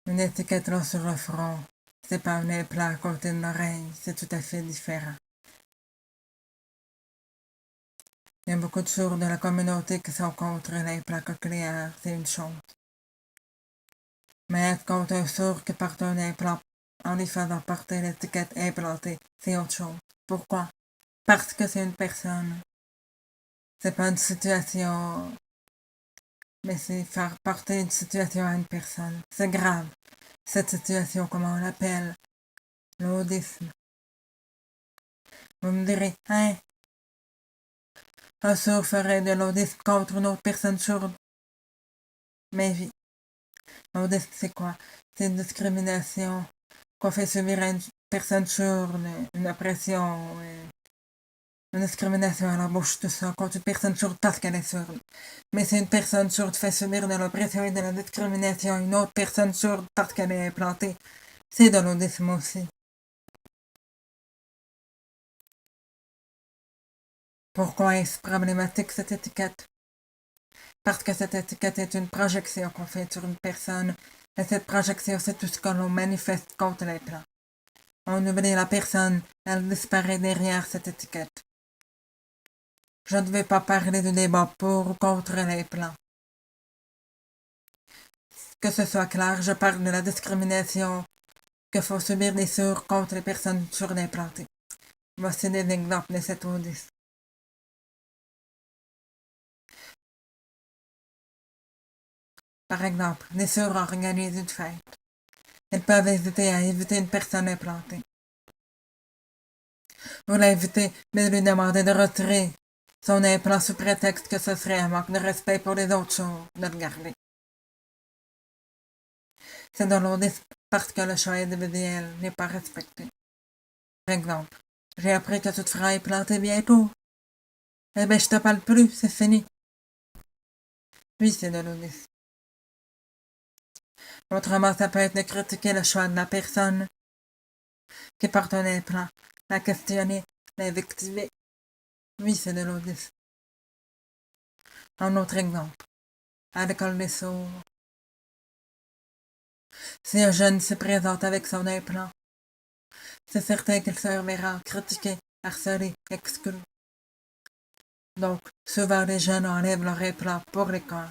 Une étiquette là sur le front, c'est pas un implant à côté de l'oreille, c'est tout à fait différent. Il y a beaucoup de sourds de la communauté qui sont contre l'implant cochléaire, c'est une chose. Mais être contre un sourd qui porte un implant en lui faisant porter l'étiquette implantée, c'est autre chose. Pourquoi? Parce que c'est une personne. C'est pas une situation, mais c'est faire porter une situation à une personne. C'est grave. Cette situation, comment on l'appelle? L'audisme. Vous me direz, hein? Un sourd ferait de l'audisme contre une autre personne sourde. Mais oui. L'audisme, c'est quoi? C'est une discrimination qu'on fait subir à une personne sourde, une oppression, une discrimination à l'embauche, tout ça, contre une personne sourde parce qu'elle est sourde. Mais si une personne sourde fait subir de l'oppression et de la discrimination à une autre personne sourde parce qu'elle est implantée, c'est de l'audisme aussi. Pourquoi est-ce problématique cette étiquette? Parce que cette étiquette est une projection qu'on fait sur une personne, et cette projection, c'est tout ce que l'on manifeste contre l'implant. On oublie la personne, elle disparaît derrière cette étiquette. Je ne vais pas parler du débat pour ou contre l'implant. Que ce soit clair, je parle de la discrimination que font subir les sourds contre les personnes sourdes implantées. Voici des exemples de cette audition. Par exemple, les sourds organisent une fête. Ils peuvent hésiter à inviter une personne implantée. Vous l'invitez, mais lui demandez de retirer son implant sous prétexte que ce serait un manque de respect pour les autres sourds de le garder. C'est de l'audisme parce que le choix individuel n'est pas respecté. Par exemple, j'ai appris que tu te feras implanter bientôt. Eh ben, je te parle plus, c'est fini. Oui, c'est de l'audisme. Autrement, ça peut être de critiquer le choix de la personne qui porte un implant, la questionner, l'invectiver. Oui, c'est de l'audisme. Un autre exemple, à l'école des sourds. Si un jeune se présente avec son implant, c'est certain qu'il se verra critiqué, harcelé, exclu. Donc, souvent les jeunes enlèvent leur implant pour l'école.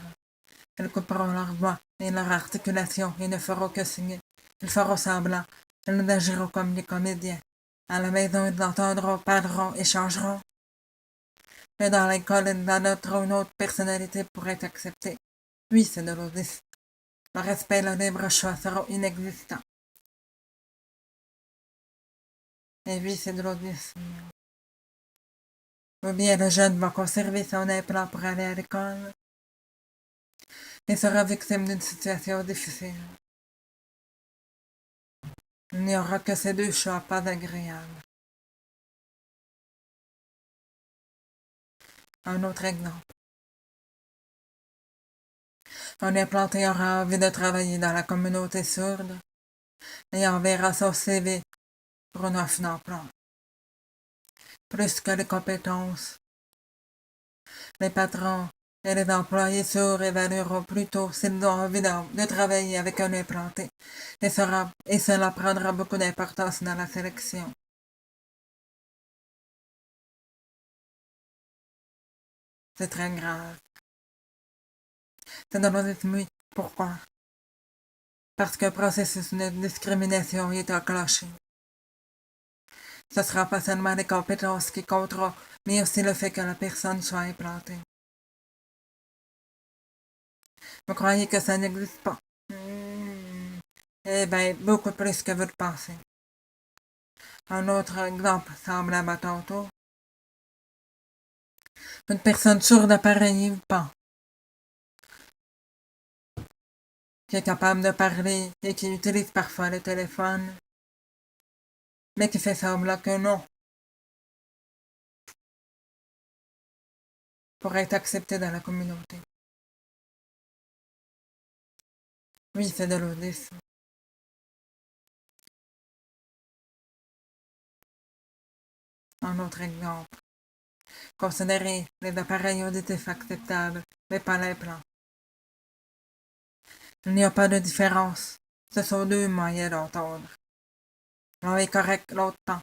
Ils couperont leur voix et leur articulation et ne feront que signer. Ils feront semblant. Ils agiront comme des comédiens. À la maison, ils entendront, parleront, échangeront. Mais dans l'école, ils adopteront une autre personnalité pour être acceptés. Oui, c'est de l'audisme. Le respect et le libre choix seront inexistants. Et oui, c'est de l'audisme. Ou bien le jeune va conserver son implant pour aller à l'école et sera victime d'une situation difficile. Il n'y aura que ces deux choix pas agréables. Un autre exemple. Un implanté aura envie de travailler dans la communauté sourde et enverra son CV pour une offre d'emploi. Plus que les compétences, les patrons et les employés sourds évalueront plutôt s'ils ont envie de travailler avec un implanté et cela prendra beaucoup d'importance dans la sélection. C'est très grave. C'est dans l'audisme, oui. Pourquoi? Parce qu'un processus de discrimination est enclenché. Ce sera pas seulement les compétences qui compteront, mais aussi le fait que la personne soit implantée. Vous croyez que ça n'existe pas? Eh bien, beaucoup plus que vous le pensez. Un autre exemple semblable à tantôt. Une personne sourde appareillée ou pas, qui est capable de parler et qui utilise parfois le téléphone, mais qui fait semblant que non, pour être accepté dans la communauté. Oui, c'est de l'audisme. Un autre exemple. Considérez les appareils auditifs acceptables, mais pas l'implant. Il n'y a pas de différence Ce sont deux moyens d'entendre. L'un est correct, l'autre pas.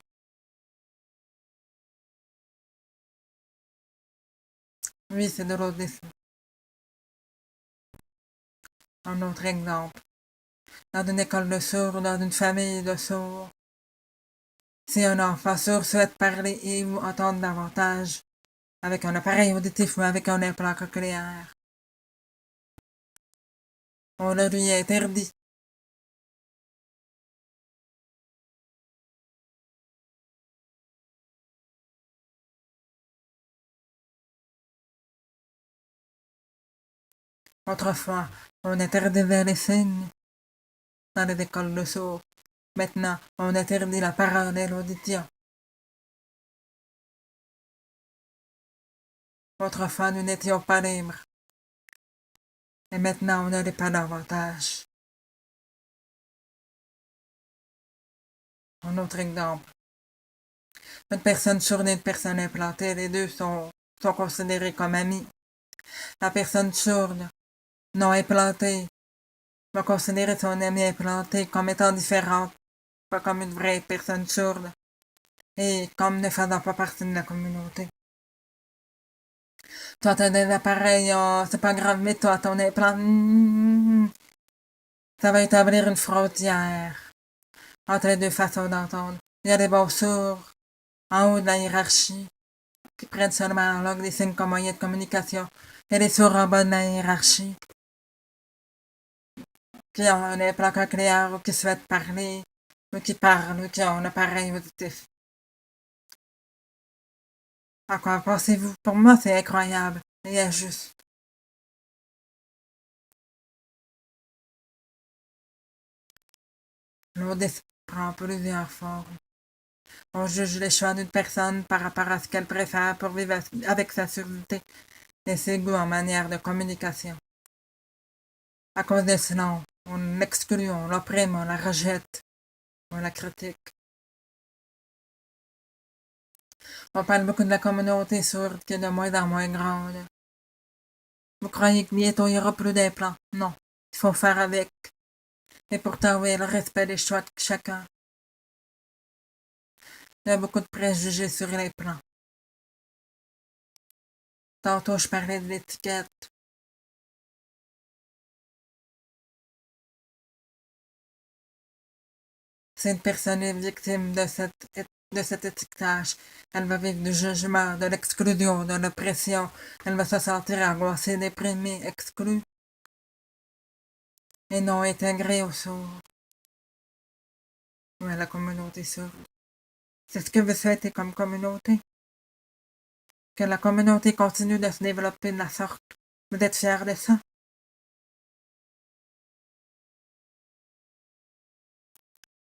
Oui, c'est de l'audisme. Un autre exemple. Dans une école de sourds, dans une famille de sourds, si un enfant sourd souhaite parler et ou entendre davantage avec un appareil auditif ou avec un implant cochléaire, on le lui interdit. Autrefois, on interdisait les signes dans les écoles de sourds. Maintenant, on interdit la parole et l'audition. Autrefois, nous n'étions pas libres. Et maintenant, on ne l'est pas davantage. Un autre exemple. Une personne sourde et une personne implantée, les deux sont considérés comme amis. La personne sourde, non implantée, va considérer son ami implanté comme étant différente, pas comme une vraie personne sourde, et comme ne faisant pas partie de la communauté. Toi, t'as des appareils, oh, c'est pas grave, mais toi, ton implant, ça va établir une frontière entre les deux façons d'entendre. Il y a des bons sourds en haut de la hiérarchie qui prennent seulement la langue des signes comme moyen de communication. Il y a des sourds en bas de la hiérarchie qui ont un implant cochléaire ou qui souhaitent parler ou qui parlent ou qui ont un appareil auditif. À quoi pensez-vous? Pour moi, c'est incroyable et injuste. L'audit prend plusieurs formes. On juge les choix d'une personne par rapport à ce qu'elle préfère pour vivre avec sa surdité et ses goûts en manière de communication. À cause de cela, on l'exclut, on l'opprime, on la rejette, on la critique. On parle beaucoup de la communauté sourde qui est de moins en moins grande. Vous croyez que bientôt il y aura plus d'implants? Non. Il faut faire avec. Et pourtant, oui, le respect des choix de chacun. Il y a beaucoup de préjugés sur les plans. Tantôt, je parlais de l'étiquette. Si une personne est victime de cet étiquetage, elle va vivre du jugement, de l'exclusion, de l'oppression. Elle va se sentir angoissée, déprimée, exclue et non intégrée au sourd ou à la communauté sourde. C'est ce que vous souhaitez comme communauté? Que la communauté continue de se développer de la sorte. Vous êtes fiers de ça?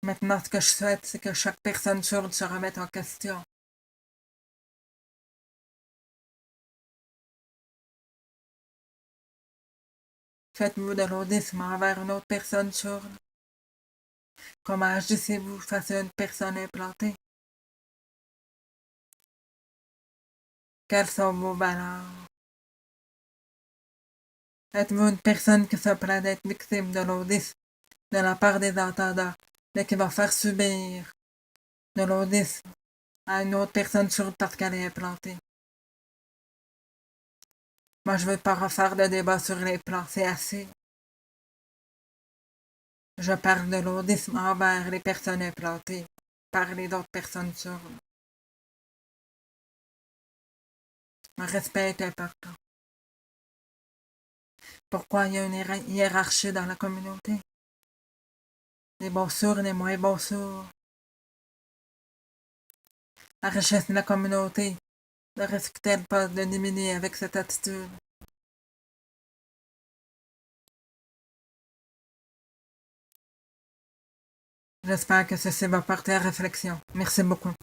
Maintenant, ce que je souhaite, c'est que chaque personne sourde se remette en question. Faites-vous de l'audisme envers une autre personne sourde? Comment agissez-vous face à une personne implantée? Quelles sont vos valeurs? Êtes-vous une personne qui se plaint d'être victime de l'audisme de la part des entendants, mais qui va faire subir de l'audisme à une autre personne sourde parce qu'elle est implantée? Moi, je veux pas refaire de débat sur les plans, c'est assez. Je parle de l'audisme envers les personnes implantées par les autres personnes sourdes. Le respect est important. Pourquoi il y a une hiérarchie dans la communauté? Les bons sourds et les moins bons sourds. La richesse de la communauté ne risque-t-elle pas de diminuer avec cette attitude? J'espère que ceci va porter à réflexion. Merci beaucoup.